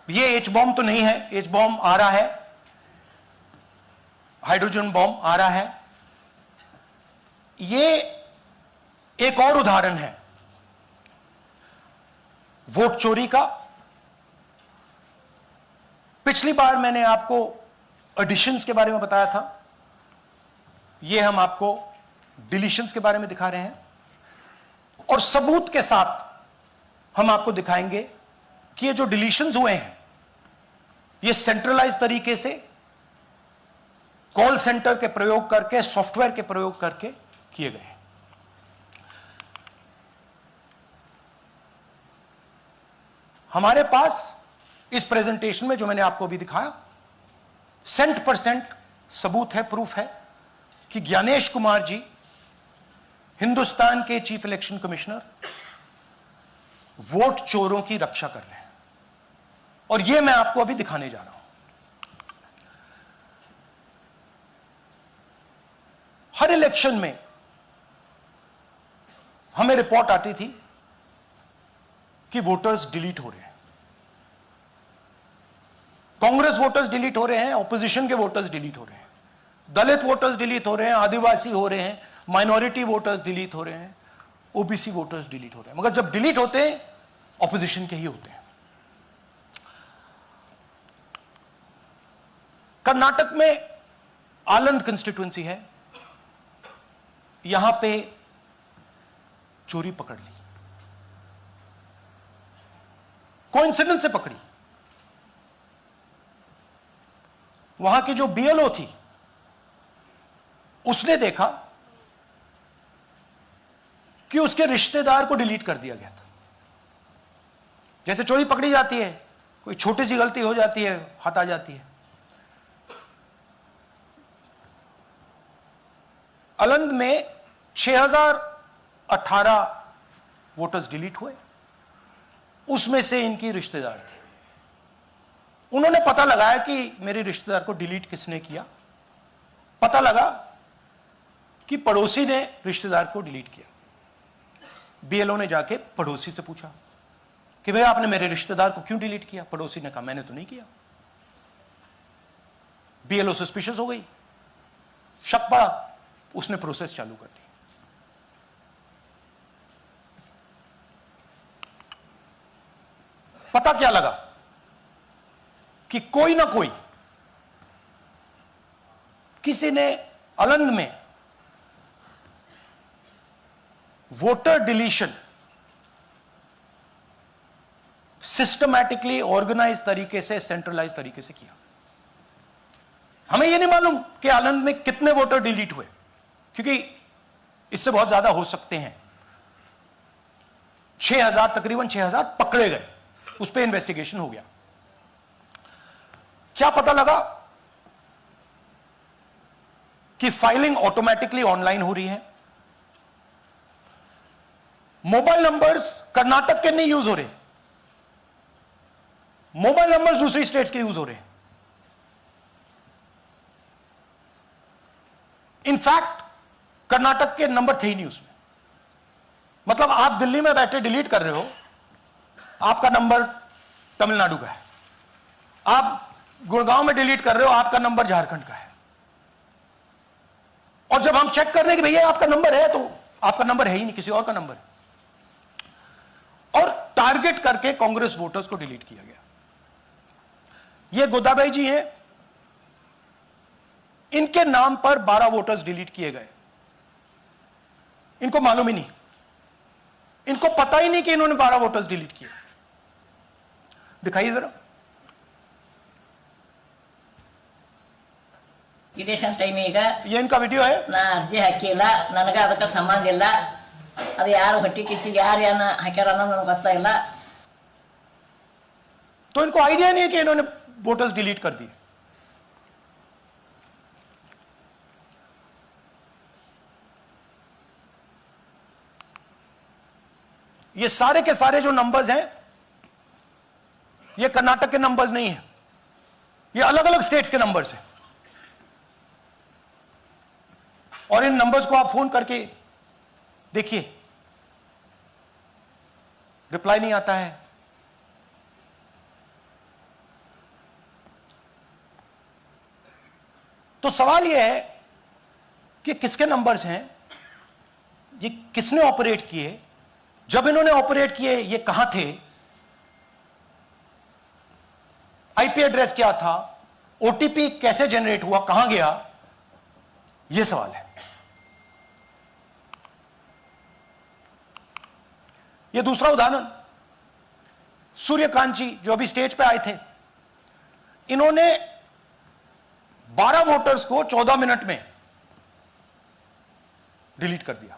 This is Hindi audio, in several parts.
ये एच बॉम्ब तो नहीं है, एच बॉम्ब आ रहा है, हाइड्रोजन बॉम्ब आ रहा है। ये एक और उदाहरण है वोट चोरी का। पिछली बार मैंने आपको एडिशंस के बारे में बताया था, ये हम आपको डिलीशंस के बारे में दिखा रहे हैं, और सबूत के साथ हम आपको दिखाएंगे कि ये जो डिलीशंस हुए हैं ये सेंट्रलाइज तरीके से कॉल सेंटर के प्रयोग करके, सॉफ्टवेयर के प्रयोग करके किए गए हैं। हमारे पास इस प्रेजेंटेशन में जो मैंने आपको अभी दिखाया 100% सबूत है, प्रूफ है कि ज्ञानेश कुमार जी हिंदुस्तान के चीफ इलेक्शन कमिश्नर वोट चोरों की रक्षा कर रहे हैं, और यह मैं आपको अभी दिखाने जा रहा हूं। हर इलेक्शन में हमें रिपोर्ट आती थी कि वोटर्स डिलीट हो रहे हैं, कांग्रेस वोटर्स डिलीट हो रहे हैं, ऑपोजिशन के वोटर्स डिलीट हो रहे हैं, दलित वोटर्स डिलीट हो रहे हैं, आदिवासी हो रहे हैं, माइनॉरिटी वोटर्स डिलीट हो रहे हैं, ओबीसी वोटर्स डिलीट हो रहे हैं। मगर जब डिलीट होते हैं ऑपोजिशन के ही होते हैं। कर्नाटक में आलंद कंस्टिट्यूएंसी है, यहां पे चोरी पकड़ ली, कोइंसिडेंस से पकड़ी। वहां की जो बीएलओ थी उसने देखा कि उसके रिश्तेदार को डिलीट कर दिया गया था। जैसे चोरी पकड़ी जाती है, कोई छोटी सी गलती हो जाती है, हाथ आ जाती है। आलंद में 6018 वोटर्स डिलीट हुए, उसमें से इनकी रिश्तेदार थे। उन्होंने पता लगाया कि मेरे रिश्तेदार को डिलीट किसने किया। पता लगा कि पड़ोसी ने रिश्तेदार को डिलीट किया। बीएलओ ने जाके पड़ोसी से पूछा कि भाई आपने मेरे रिश्तेदार को क्यों डिलीट किया। पड़ोसी ने कहा मैंने तो नहीं किया। बीएलओ सस्पिशियस हो गई, शक पड़ा, उसने प्रोसेस चालू कर दी। पता क्या लगा कि कोई ना कोई, किसी ने आलंद में वोटर डिलीशन सिस्टमैटिकली ऑर्गेनाइज तरीके से, सेंट्रलाइज तरीके से किया। हमें यह नहीं मालूम कि आलंद में कितने वोटर डिलीट हुए, क्योंकि इससे बहुत ज्यादा हो सकते हैं। 6000, तकरीबन 6000 पकड़े गए, उस पर इन्वेस्टिगेशन हो गया। क्या पता लगा कि फाइलिंग ऑटोमेटिकली ऑनलाइन हो रही है। मोबाइल नंबर्स कर्नाटक के नहीं यूज हो रहे, मोबाइल नंबर्स दूसरी स्टेट्स के यूज हो रहे हैं। इनफैक्ट कर्नाटक के नंबर थे ही नहीं उसमें। मतलब आप दिल्ली में बैठे डिलीट कर रहे हो, आपका नंबर तमिलनाडु का है। आप गुड़गांव में डिलीट कर रहे हो, आपका नंबर झारखंड का है। और जब हम चेक कर रहे हैं कि भैया आपका नंबर है, तो आपका नंबर है ही नहीं, किसी और का नंबर है। और टारगेट करके कांग्रेस वोटर्स को डिलीट किया गया। ये गोदाबाई जी हैं, इनके नाम पर 12 वोटर्स डिलीट किए गए। इनको मालूम ही नहीं, इनको पता ही नहीं कि इन्होंने 12 वोटर्स डिलीट किए। दिखाइए जरा। ಇಲೆಕ್ಷನ್ ಟೈಮ್ ಈಗ ये इनका वीडियो है। ನಾ ಅರ್ಜಿ ಹಾಕಿಲ್ಲ, ನನಗೆ ಅದಕ್ಕೆ ಸಂಬಂಧ ಇಲ್ಲ। ಅದು ಯಾರು ಹೊಟ್ಟಿ ಕಿಚ್ಚಿಗೆ ಯಾರು ಏನ ಹಾಕ್ಯಾರ ಅನ್ನೋದು ನನಗೆ ಗೊತ್ತಾಗಿಲ್ಲ। तो इनको आइडिया नहीं है कि इन्होंने वोटर्स डिलीट कर दिए। ये सारे के सारे जो नंबर्स हैं, ये कर्नाटक के नंबर्स नहीं है, ये अलग अलग स्टेट्स के नंबर्स हैं। और इन नंबर्स को आप फोन करके देखिए, रिप्लाई नहीं आता है। तो सवाल यह है कि किसके नंबर्स हैं, ये किसने ऑपरेट किए, जब इन्होंने ऑपरेट किए ये कहां थे, आईपी एड्रेस क्या था, ओटीपी कैसे जनरेट हुआ, कहां गया, यह सवाल है। यह दूसरा उदाहरण, सूर्यकांत जी जो अभी स्टेज पे आए थे, इन्होंने 12 वोटर्स को 14 मिनट में डिलीट कर दिया।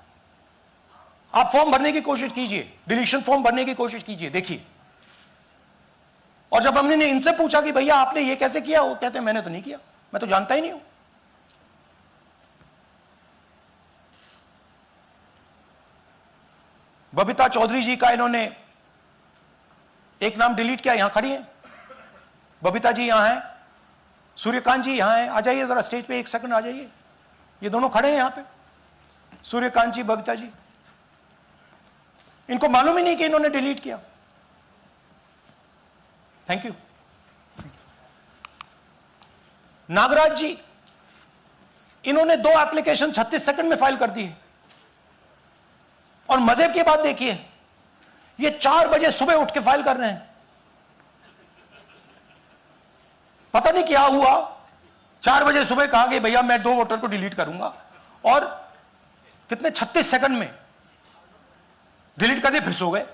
आप फॉर्म भरने की कोशिश कीजिए, डिलीशन फॉर्म भरने की कोशिश कीजिए, देखिए। और जब हमने इनसे पूछा कि भैया आपने ये कैसे किया, वो कहते हैं मैंने तो नहीं किया, मैं तो जानता ही नहीं हूं। बबीता चौधरी जी का इन्होंने एक नाम डिलीट किया, यहां खड़ी हैं बबीता जी, यहां हैं, सूर्यकांत जी यहां हैं, आ जाइए जरा स्टेज पे, एक सेकंड आ जाइए, ये दोनों खड़े हैं यहां पे, सूर्यकांत जी, बबीता जी। इनको मालूम ही नहीं कि इन्होंने डिलीट किया। Thank you. नागराज जी, इन्होंने 2 एप्लीकेशन 36 सेकंड में फाइल कर दी है। और मजे की बात देखिए, ये 4 बजे सुबह उठ के फाइल कर रहे हैं। पता नहीं क्या हुआ, 4 बजे सुबह कहा कि भैया मैं 2 वोटर को डिलीट करूंगा, और कितने 36 सेकंड में डिलीट कर दिए, फिर सो गए।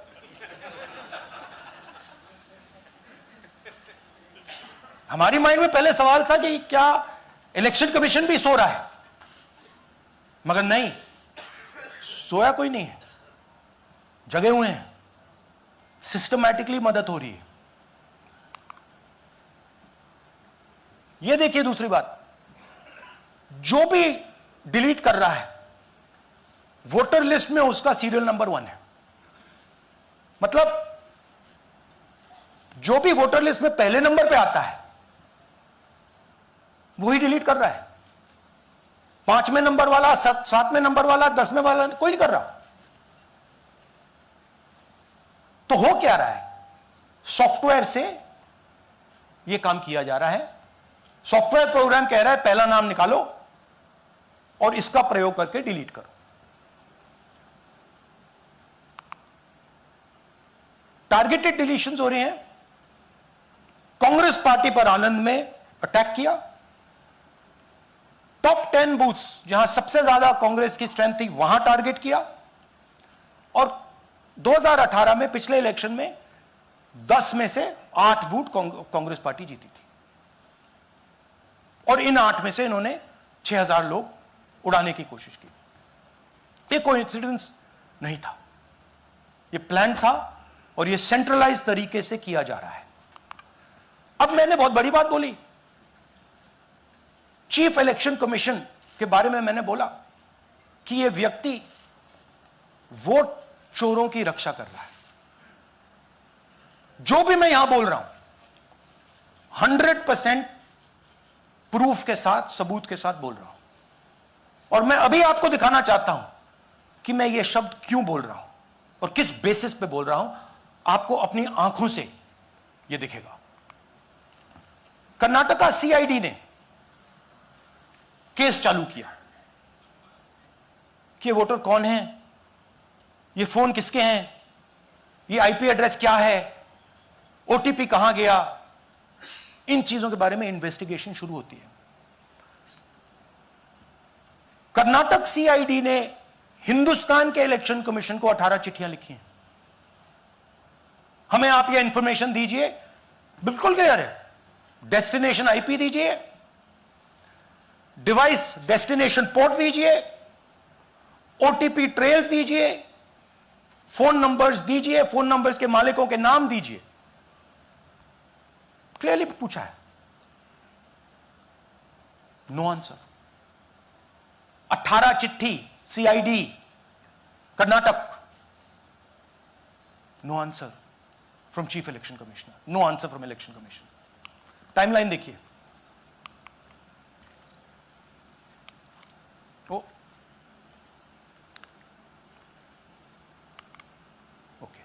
हमारी माइंड में पहले सवाल था कि क्या इलेक्शन कमीशन भी सो रहा है, मगर नहीं, सोया कोई नहीं है, जगे हुए हैं, सिस्टमैटिकली मदद हो रही है। यह देखिए दूसरी बात, जो भी डिलीट कर रहा है वोटर लिस्ट में उसका सीरियल नंबर 1 है। मतलब जो भी वोटर लिस्ट में पहले नंबर पे आता है वही डिलीट कर रहा है। 5वें नंबर वाला, 7वें नंबर वाला, 10वें वाला कोई नहीं कर रहा। तो हो क्या रहा है, सॉफ्टवेयर से यह काम किया जा रहा है। सॉफ्टवेयर प्रोग्राम कह रहा है पहला नाम निकालो और इसका प्रयोग करके डिलीट करो। टारगेटेड डिलीशंस हो रहे हैं। कांग्रेस पार्टी पर आनंद में अटैक किया। टॉप 10 बूथ्स जहां सबसे ज्यादा कांग्रेस की स्ट्रेंथ थी वहां टारगेट किया। और 2018 में पिछले इलेक्शन में 10 में से 8 बूथ कांग्रेस पार्टी जीती थी, और इन 8 में से इन्होंने 6000 लोग उड़ाने की कोशिश की। ये कोइंसिडेंस नहीं था, ये प्लान था, और ये सेंट्रलाइज तरीके से किया जा रहा है। अब मैंने बहुत बड़ी बात बोली, चीफ इलेक्शन कमीशन के बारे में मैंने बोला कि यह व्यक्ति वोट चोरों की रक्षा कर रहा है। जो भी मैं यहां बोल रहा हूं 100% प्रूफ के साथ, सबूत के साथ बोल रहा हूं। और मैं अभी आपको दिखाना चाहता हूं कि मैं यह शब्द क्यों बोल रहा हूं और किस बेसिस पे बोल रहा हूं। आपको अपनी आंखों से यह दिखेगा। कर्नाटका सीआईडी ने केस चालू किया कि वोटर कौन है, ये फोन किसके हैं, ये आईपी एड्रेस क्या है, ओटीपी कहां गया, इन चीजों के बारे में इन्वेस्टिगेशन शुरू होती है। कर्नाटक सीआईडी ने हिंदुस्तान के इलेक्शन कमीशन को 18 चिट्ठियां लिखी हैं। हमें आप यह इंफॉर्मेशन दीजिए, बिल्कुल क्लियर है, डेस्टिनेशन आईपी दीजिए, डिवाइस डेस्टिनेशन पोर्ट दीजिए, ओटीपी ट्रेल दीजिए, फोन नंबर्स दीजिए, फोन नंबर्स के मालिकों के नाम दीजिए। क्लियरली पूछा है, नो आंसर। 18 चिट्ठी CID Karnataka, no answer from chief election commissioner, no answer from election commission. Timeline देखिए, ओके,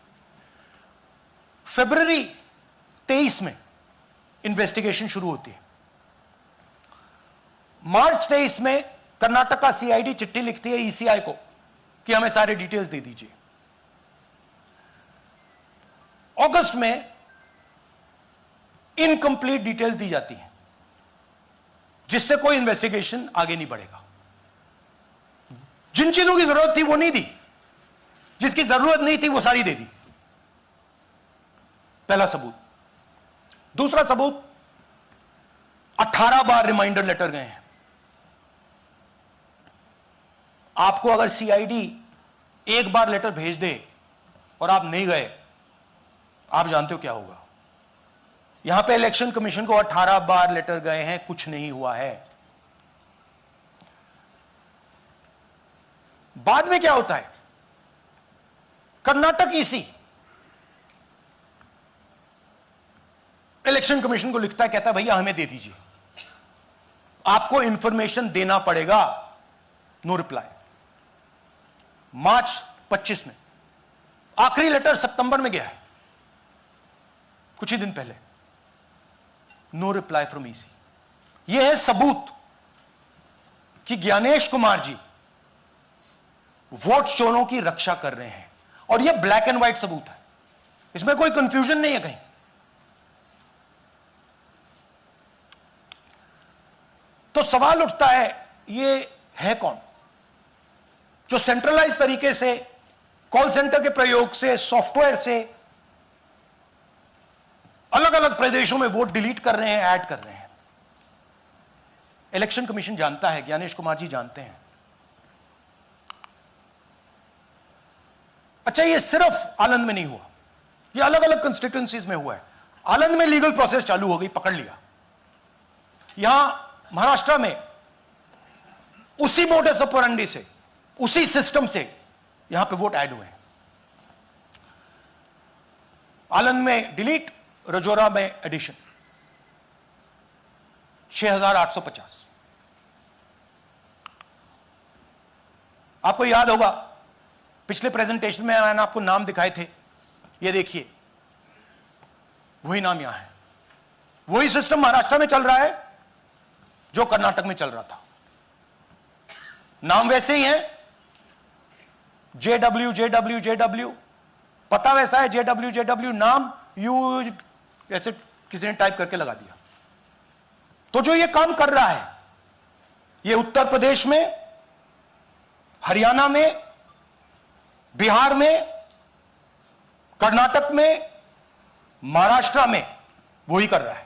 फरवरी 23 में इन्वेस्टिगेशन शुरू होती है। मार्च 23 में कर्नाटक का सीआईडी चिट्ठी लिखती है ईसीआई को कि हमें सारे डिटेल्स दे दीजिए। अगस्त में इनकंप्लीट डिटेल्स दी जाती है, जिससे कोई इन्वेस्टिगेशन आगे नहीं बढ़ेगा। जिन चीजों की जरूरत थी वो नहीं दी, जिसकी जरूरत नहीं थी वो सारी दे दी। पहला सबूत। दूसरा सबूत, 18 बार रिमाइंडर लेटर गए हैं। आपको अगर सीआईडी एक बार लेटर भेज दे और आप नहीं गए, आप जानते हो क्या होगा। यहां पे इलेक्शन कमीशन को 18 बार लेटर गए हैं, कुछ नहीं हुआ है। बाद में क्या होता है, कर्नाटक ईसी इलेक्शन कमीशन को लिखता है, कहता है भैया हमें दे दीजिए, आपको इंफॉर्मेशन देना पड़ेगा। No reply. मार्च 25 में आखिरी लेटर सितंबर में गया है, कुछ ही दिन पहले। No reply from EC. यह है सबूत कि ज्ञानेश कुमार जी वोट चोरों की रक्षा कर रहे हैं, और यह ब्लैक एंड व्हाइट सबूत है, इसमें कोई कंफ्यूजन नहीं है कहीं। तो सवाल उठता है, ये है कौन जो सेंट्रलाइज तरीके से कॉल सेंटर के प्रयोग से, सॉफ्टवेयर से अलग अलग प्रदेशों में वोट डिलीट कर रहे हैं, ऐड कर रहे हैं। इलेक्शन कमीशन जानता है, ज्ञानेश कुमार जी जानते हैं। अच्छा, ये सिर्फ आनंद में नहीं हुआ, ये अलग अलग कंस्टिट्यूएंसीज में हुआ है। आनंद में लीगल प्रोसेस चालू हो गई, पकड़ लिया। यहां महाराष्ट्र में उसी मोडस ऑपरेंडी से, उसी सिस्टम से यहां पे वोट ऐड हुए हैं। आनंद में डिलीट, रजौरा में एडिशन। 6850। आपको याद होगा पिछले प्रेजेंटेशन में मैंने आपको नाम दिखाए थे, ये देखिए वही नाम यहां है। वही सिस्टम महाराष्ट्र में चल रहा है जो कर्नाटक में चल रहा था। नाम वैसे ही है, जेडब्ल्यू जेडब्ल्यू जेडब्ल्यू, पता वैसा है, जेडब्ल्यू जेडब्ल्यू, नाम यू ऐसे किसी ने टाइप करके लगा दिया। तो जो ये काम कर रहा है, ये उत्तर प्रदेश में, हरियाणा में, बिहार में, कर्नाटक में, महाराष्ट्र में वही कर रहा है।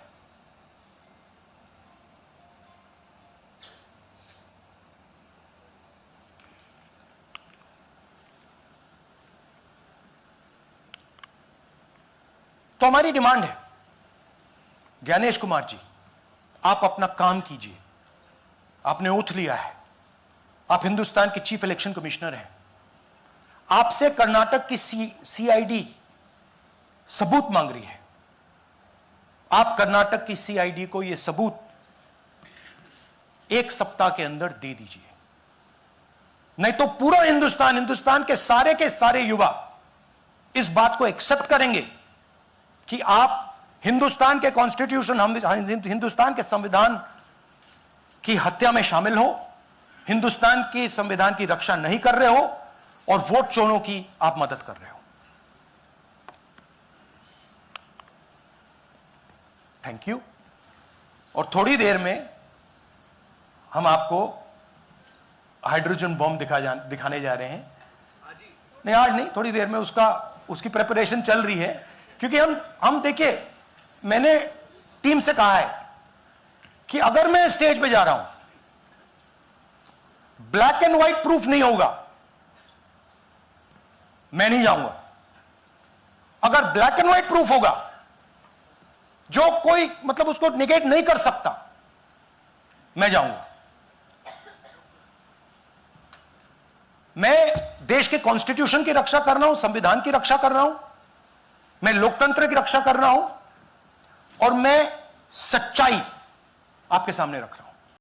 तो हमारी डिमांड है, ज्ञानेश कुमार जी, आप अपना काम कीजिए। आपने ओथ लिया है, आप हिंदुस्तान के चीफ इलेक्शन कमिश्नर हैं। आपसे कर्नाटक की सीआईडी सबूत मांग रही है। आप कर्नाटक की सीआईडी को यह सबूत 1 सप्ताह के अंदर दे दीजिए, नहीं तो पूरा हिंदुस्तान के सारे युवा इस बात को एक्सेप्ट करेंगे कि आप हिंदुस्तान के कॉन्स्टिट्यूशन, हिंदुस्तान के संविधान की हत्या में शामिल हो, हिंदुस्तान के संविधान की रक्षा नहीं कर रहे हो, और वोट चोरों की आप मदद कर रहे हो। Thank you. और थोड़ी देर में हम आपको हाइड्रोजन बॉम्ब दिखाने जा रहे हैं। नहीं, आज नहीं, थोड़ी देर में उसकी प्रिपरेशन चल रही है। क्योंकि हम देखिए, मैंने टीम से कहा है कि अगर मैं स्टेज पे जा रहा हूं, ब्लैक एंड व्हाइट प्रूफ नहीं होगा, मैं नहीं जाऊंगा। अगर ब्लैक एंड व्हाइट प्रूफ होगा, जो कोई मतलब उसको निगेट नहीं कर सकता, मैं जाऊंगा। मैं देश के कॉन्स्टिट्यूशन की रक्षा कर रहा हूं, संविधान की रक्षा कर रहा हूं, मैं लोकतंत्र की रक्षा कर रहा हूं, और मैं सच्चाई आपके सामने रख रहा हूं।